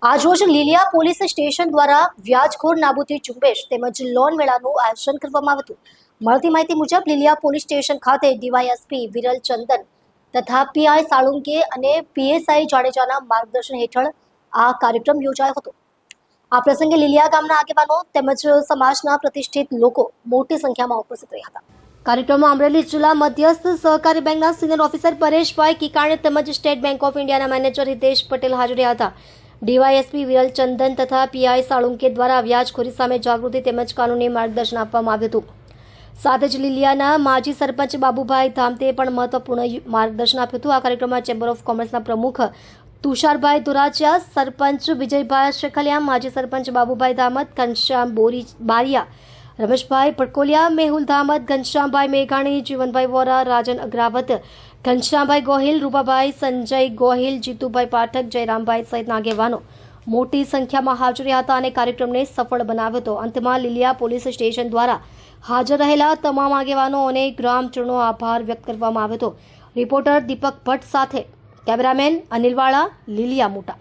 આજરોજ Lilia police station દ્વારા વ્યાજખોર નાબૂદી ઝુંબેશ તેમજ લોન મેળાનું આયોજન કરવામાં આવ્યું હતું. મળતી માહિતી મુજબ લીલિયા પોલીસ સ્ટેશન ખાતે ડીવાયએસપી વિરલ ચંદન તથા પીઆઈ સાળુંકે અને પીએસઆઈ જાડેજાના માર્ગદર્શન હેઠળ આ કાર્યક્રમ યોજાયો હતો. આ પ્રસંગે લીલિયા ગામના આગેવાનો તેમજ સમાજના પ્રતિષ્ઠિત લોકો મોટી સંખ્યામાં ઉપસ્થિત રહ્યા હતા. કાર્યક્રમમાં અમરેલી જિલ્લા મધ્યસ્થ સહકારી બેંકના સિનિયર ઓફિસર પરેશભાઈ કિકાણે તેમજ સ્ટેટ બેંક ઓફ ઇન્ડિયાના મેનેજર હિતેશ પટેલ હાજર રહ્યા હતા. ડીવાયએસપી વિરલ ચંદન તથા પીઆઈ સાળુંકે દ્વારા વ્યાજખોરી સામે જાગૃતિ તેમજ કાનૂની માર્ગદર્શન આપવામાં આવ્યું હતું. સાથે જ લીલિયાના માજી સરપંચ બાબુભાઈ ધામતે પણ મહત્વપૂર્ણ માર્ગદર્શન આપ્યું હતું. આ કાર્યક્રમમાં ચેમ્બર ઓફ કોમર્સના પ્રમુખ તુષારભાઈ ધોરાચિયા, સરપંચ વિજયભાઈ શેખલિયા, માજી સરપંચ બાબુભાઈ ધામત, ઘનશ્યામ બારિયા, રમેશભાઈ પટકોલિયા, મેહુલ ધામત, ઘનશ્યામભાઈ મેઘાણી, જીવનભાઈ વોરા, રાજન અગ્રાવત, ઘનશ્યામભાઈ ગોહિલ, રૂપાભાઈ, સંજય ગોહિલ, જીતુભાઈ પાઠક, જયરામભાઈ સહિતના આગેવાનો મોટી સંખ્યામાં હાજર રહ્યા હતા અને કાર્યક્રમને સફળ બનાવ્યો હતો. અંતમાં લીલિયા પોલીસ સ્ટેશન દ્વારા હાજર રહેલા તમામ આગેવાનો અને ગ્રામજનો આભાર વ્યક્ત કરવામાં આવ્યો હતો. રિપોર્ટર દીપક ભટ્ટ સાથે કેમેરામેન અનિલ વાળા, લીલિયા મોટા.